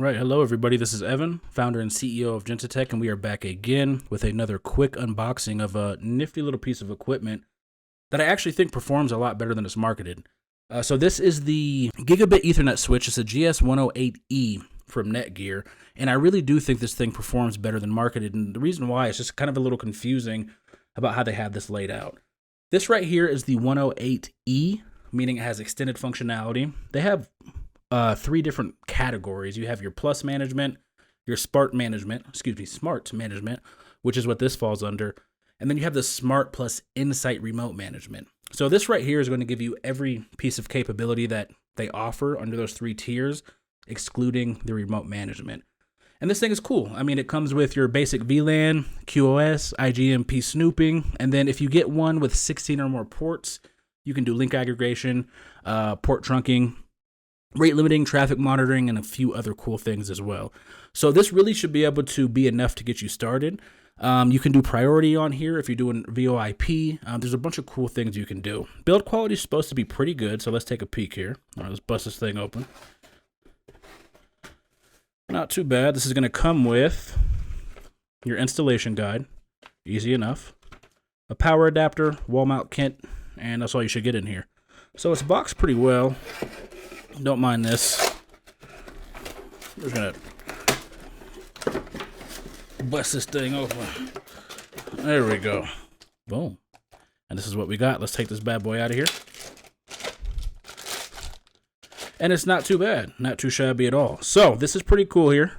right, hello everybody. This is Evan, founder and CEO of Gentatech, and we are back again with another quick unboxing of a nifty little piece of equipment that I actually think performs a lot better than it's marketed. So this is the Gigabit Ethernet switch. It's a GS108v3 from NEATGEAR, and I really do think this thing performs better than marketed, and the reason why is just kind of a little confusing about how they have this laid out. This right here is the 108E, meaning it has extended functionality. They have three different categories. You have your plus management, your smart management, which is what this falls under. And then you have the smart plus insight remote management. So this right here is going to give you every piece of capability that they offer under those three tiers, excluding the remote management. And this thing is cool. I mean, it comes with your basic VLAN, QoS, IGMP snooping, and then if you get one with 16 or more ports, you can do link aggregation, port trunking, rate limiting, traffic monitoring, and a few other cool things as well. So this really should be able to be enough to get you started. You can do priority on here if you're doing VoIP. There's a bunch of cool things you can do. Build quality is supposed to be pretty good, so let's take a peek here. All right, let's bust this thing open. Not too bad. This is going to come with your installation guide. Easy enough. A power adapter, wall mount kit, and that's all you should get in here. So it's boxed pretty well. Don't mind this. We're going to bust this thing open. There we go. Boom. And this is what we got. Let's take this bad boy out of here. And it's not too bad. Not too shabby at all. So this is pretty cool here.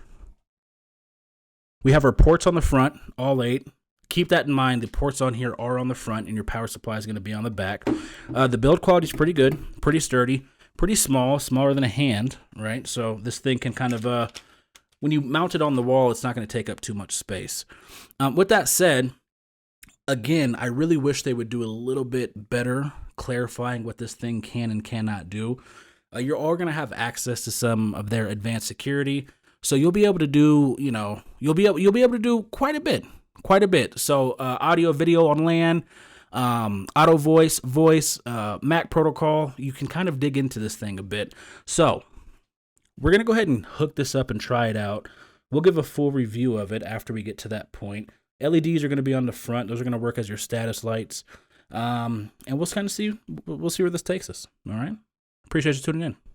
We have our ports on the front, all 8. Keep that in mind. The ports on here are on the front, and your power supply is going to be on the back. The build quality is pretty good, pretty sturdy, pretty small, smaller than a hand, right? So this thing can kind of, when you mount it on the wall, it's not going to take up too much space. With that said, again, I really wish they would do a little bit better clarifying what this thing can and cannot do. You're all going to have access to some of their advanced security, so you'll be able to do, you'll be able to do quite a bit. So audio, video on LAN, auto voice, MAC protocol, you can kind of dig into this thing a bit. So we're going to go ahead and hook this up and try it out. We'll give a full review of it after we get to that point. LEDs are going to be on the front. Those are going to work as your status lights. And we'll kind of see, we'll see where this takes us. All right. Appreciate you tuning in.